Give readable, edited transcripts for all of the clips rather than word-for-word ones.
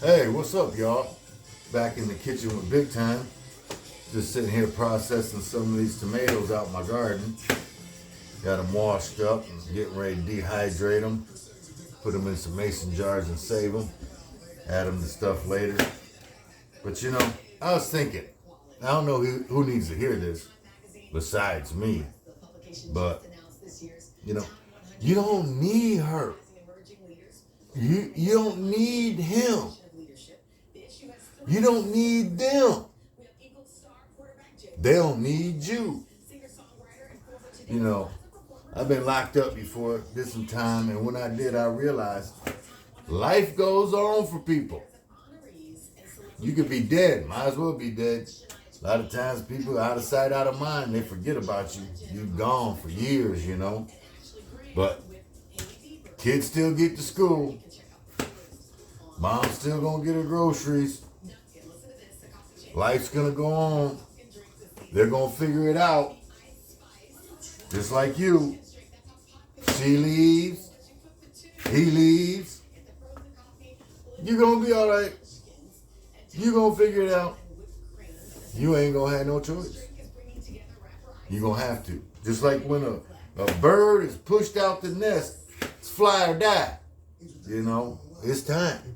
Hey, what's up, y'all? Back in the kitchen with Big Time. Just sitting here processing some of these tomatoes out my garden. Got them washed up and getting ready to dehydrate them. Put them in some mason jars and save them. Add them to stuff later. But I was thinking, I don't know who needs to hear this besides me. But, you know, you don't need her. You don't need him. You don't need them. They don't need you. I've been locked up before, did some time, and when I did, I realized life goes on for people. You could be dead, might as well be dead. A lot of times people out of sight, out of mind, they forget about you. You've gone for years, But kids still get to school. Mom's still gonna get her groceries. Life's gonna go on. They're gonna figure it out. Just like you. She leaves. He leaves. You're gonna be alright. You're gonna figure it out. You ain't gonna have no choice. You're gonna have to. Just like when a bird is pushed out the nest, it's fly or die. It's time.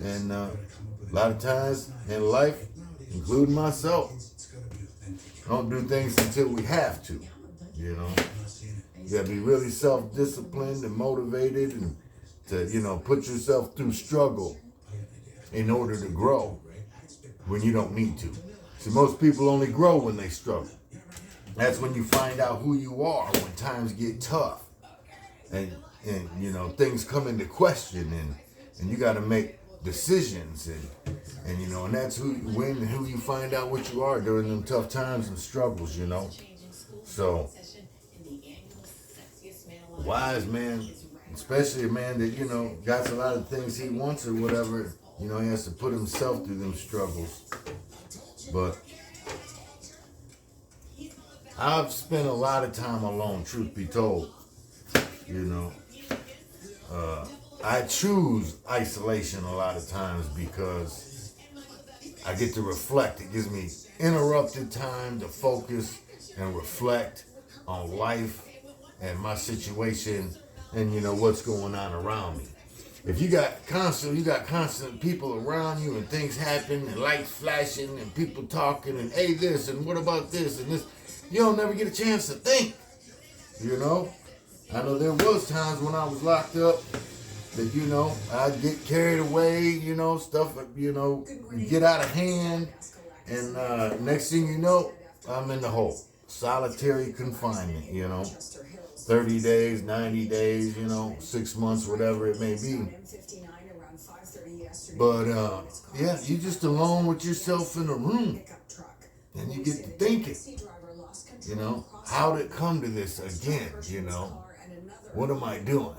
And a lot of times in life, including myself, don't do things until we have to. You gotta be really self-disciplined and motivated and to, put yourself through struggle in order to grow when you don't need to. See, most people only grow when they struggle. That's when you find out who you are when times get tough and things come into question and you got to make decisions and that's who you find out what you are during them tough times and struggles. So a wise man, especially a man that got a lot of things he wants or whatever, he has to put himself through them struggles. But I've spent a lot of time alone, truth be told. I choose isolation a lot of times because I get to reflect. It gives me interrupted time to focus and reflect on life and my situation and what's going on around me. If you got constant people around you and things happen and lights flashing and people talking and hey this and what about this and this, you don't never get a chance to think. I know there was times when I was locked up that I'd get carried away, stuff get out of hand, and next thing you know, I'm in the hole, solitary confinement. 30 days, 90 days, 6 months, whatever it may be. But you just alone with yourself in a room, and you get to thinking, how did it come to this again? What am I doing?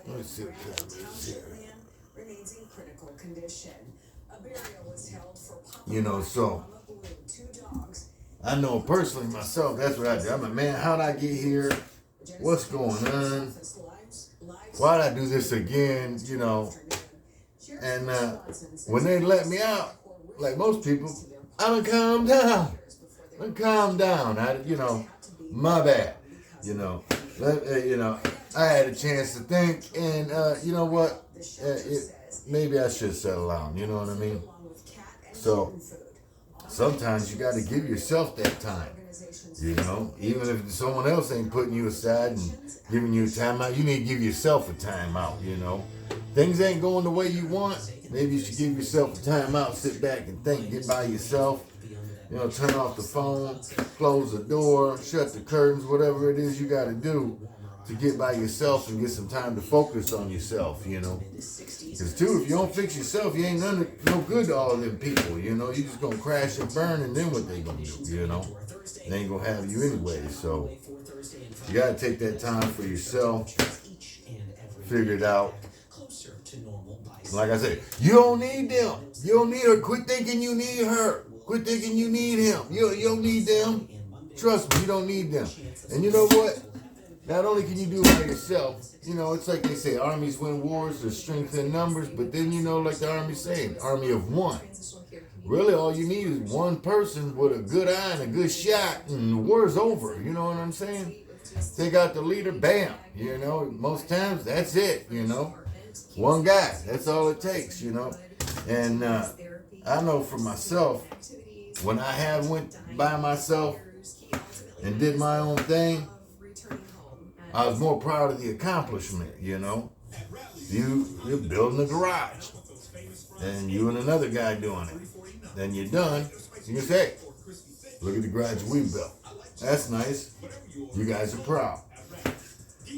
Let me see what time it is here. So I know personally myself, that's what I do. I'm like, man, how'd I get here? What's going on? Why'd I do this again? And when they let me out, like most people, I done calmed down. My bad. I had a chance to think, and you know what? Maybe I should settle down. You know what I mean? So sometimes you got to give yourself that time. Even if someone else ain't putting you aside and giving you a time out, you need to give yourself a time out. Things ain't going the way you want. Maybe you should give yourself a time out, sit back and think, get by yourself. Turn off the phone, close the door, shut the curtains, whatever it is you got to do to get by yourself and get some time to focus on yourself, Because, too, if you don't fix yourself, you ain't no good to all them people, You just going to crash and burn, and then what they going to do, They ain't going to have you anyway. So you got to take that time for yourself, figure it out. Like I said, you don't need them. You don't need her. Quit thinking you need her. Quit thinking you need him. You don't need them. Trust me, you don't need them. And you know what? not only can you do it by yourself, you know, it's like they say, armies win wars, there's strength in numbers, but then, you know, like the Army saying, army of one. Really, all you need is one person with a good eye and a good shot, and the war's over. You know what I'm saying? Take out the leader, bam. You know, most times that's it, you know. One guy, that's all it takes, you know. And I know for myself, when I went by myself and did my own thing, I was more proud of the accomplishment, you know. You're building a garage, and you and another guy doing it. Then you're done, you can say, hey, look at the garage we built. That's nice. You guys are proud.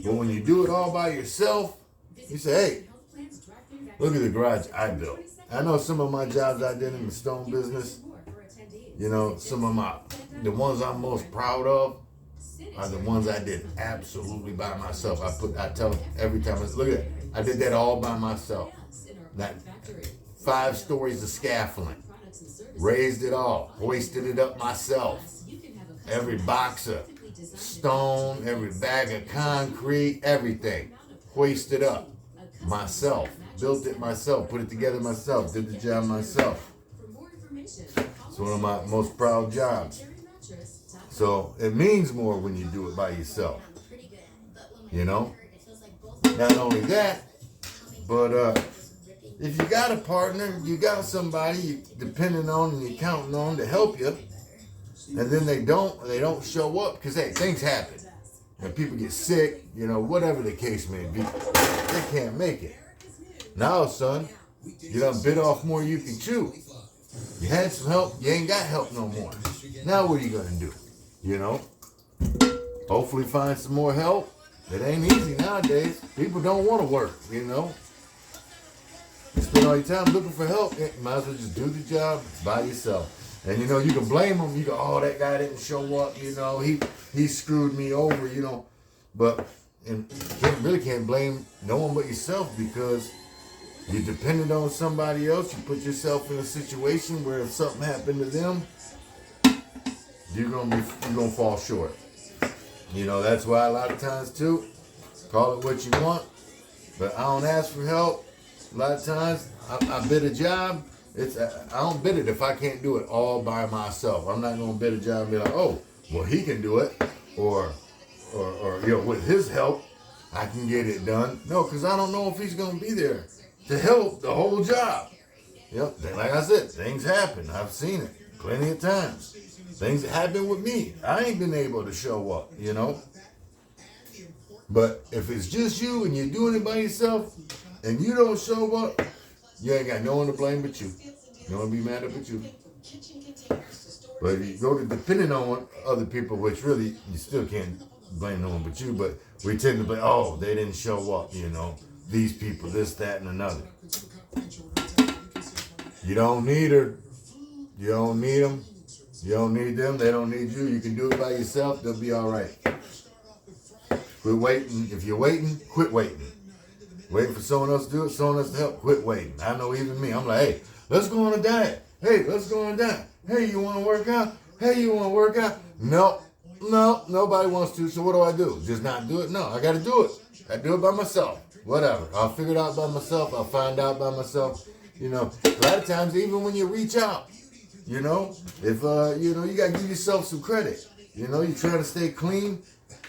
But when you do it all by yourself, you say, hey, look at the garage I built. I know some of my jobs I did in the stone business, you know, the ones I'm most proud of are the ones I did absolutely by myself. I tell them every time, look at it, I did that all by myself. That 5 stories of scaffolding. Raised it all, hoisted it up myself. Every box of stone, every bag of concrete, everything. Hoisted up myself. Built it myself, put it together myself, did the job myself. It's one of my most proud jobs. So it means more when you do it by yourself. You know? Not only that, but if you got a partner, you got somebody you depending on and you're counting on to help you, and then they don't show up because, hey, things happen. And people get sick, you know, whatever the case may be. They can't make it. Now, son, you done bit off more you can chew. You had some help, you ain't got help no more. Now what are you going to do? You know? Hopefully find some more help. It ain't easy nowadays. People don't want to work, you know? You spend all your time looking for help, you might as well just do the job by yourself. And you know, you can blame them. You go, oh, that guy didn't show up, you know, he screwed me over, you know. But you really can't blame no one but yourself, because you're dependent on somebody else. You put yourself in a situation where if something happened to them, you're gonna fall short. You know, that's why a lot of times too, call it what you want, but I don't ask for help. A lot of times, I bid a job. I don't bid it if I can't do it all by myself. I'm not going to bid a job and be like, oh, well, he can do it, or you know, with his help, I can get it done. No, because I don't know if he's going to be there to help the whole job. Yep, like I said, things happen. I've seen it plenty of times. Things happen with me. I ain't been able to show up, you know. But if it's just you and you're doing it by yourself, and you don't show up, you ain't got no one to blame but you. No one to be mad at but you. But if you go to depending on other people, which really you still can't blame no one but you, but we tend to blame, oh, they didn't show up, you know, these people, this, that, and another. You don't need her. You don't need them. You don't need them. They don't need you. You can do it by yourself. They'll be all right. Quit waiting. If you're waiting, quit waiting. Waiting for someone else to do it, someone else to help, quit waiting. I know even me. I'm like, hey, let's go on a diet. Hey, let's go on a diet. Hey, you want to work out? Hey, you want to work out? No, nobody wants to, so what do I do? Just not do it? No, I got to do it. I do it by myself. Whatever. I'll figure it out by myself. I'll find out by myself. You know, a lot of times, even when you reach out, you know, if, you know, you got to give yourself some credit. You know, you're trying to stay clean.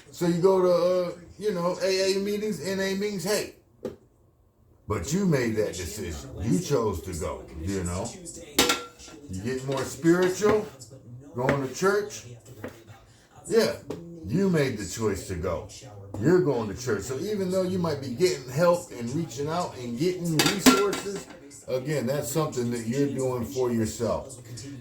So you go to, you know, AA meetings, NA meetings, hey. But you made that decision. You chose to go, you know. You get more spiritual, going to church. Yeah, you made the choice to go. You're going to church. So even though you might be getting help and reaching out and getting resources, again, that's something that you're doing for yourself.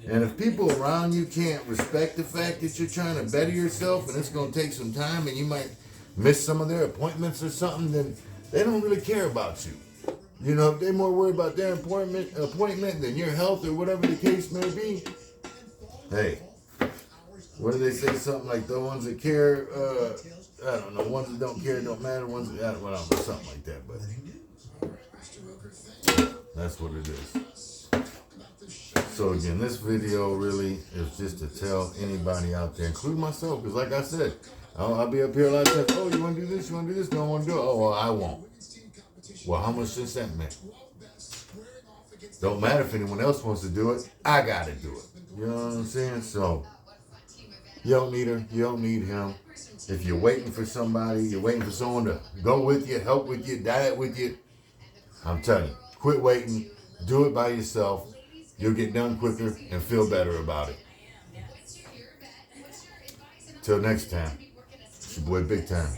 And if people around you can't respect the fact that you're trying to better yourself and it's going to take some time and you might miss some of their appointments or something, then they don't really care about you. You know, if they're more worried about their appointment than your health or whatever the case may be, hey, what do they say? Something like the ones that care, I don't know, ones that don't care don't matter, ones that, I don't know, something like that, but that's what it is. So again, this video really is just to tell anybody out there, including myself, because like I said, I'll be up here a lot of times. Oh, you want to do this? You want to do this? No, I want to do it. Oh, well, I won't. Well, how much sense that make? Don't matter if anyone else wants to do it. I got to do it. You know what I'm saying? So, you don't need her. You don't need him. If you're waiting for somebody, you're waiting for someone to go with you, help with you, diet with you, I'm telling you, quit waiting. Do it by yourself. You'll get done quicker and feel better about it. Till next time, it's your boy Big Time.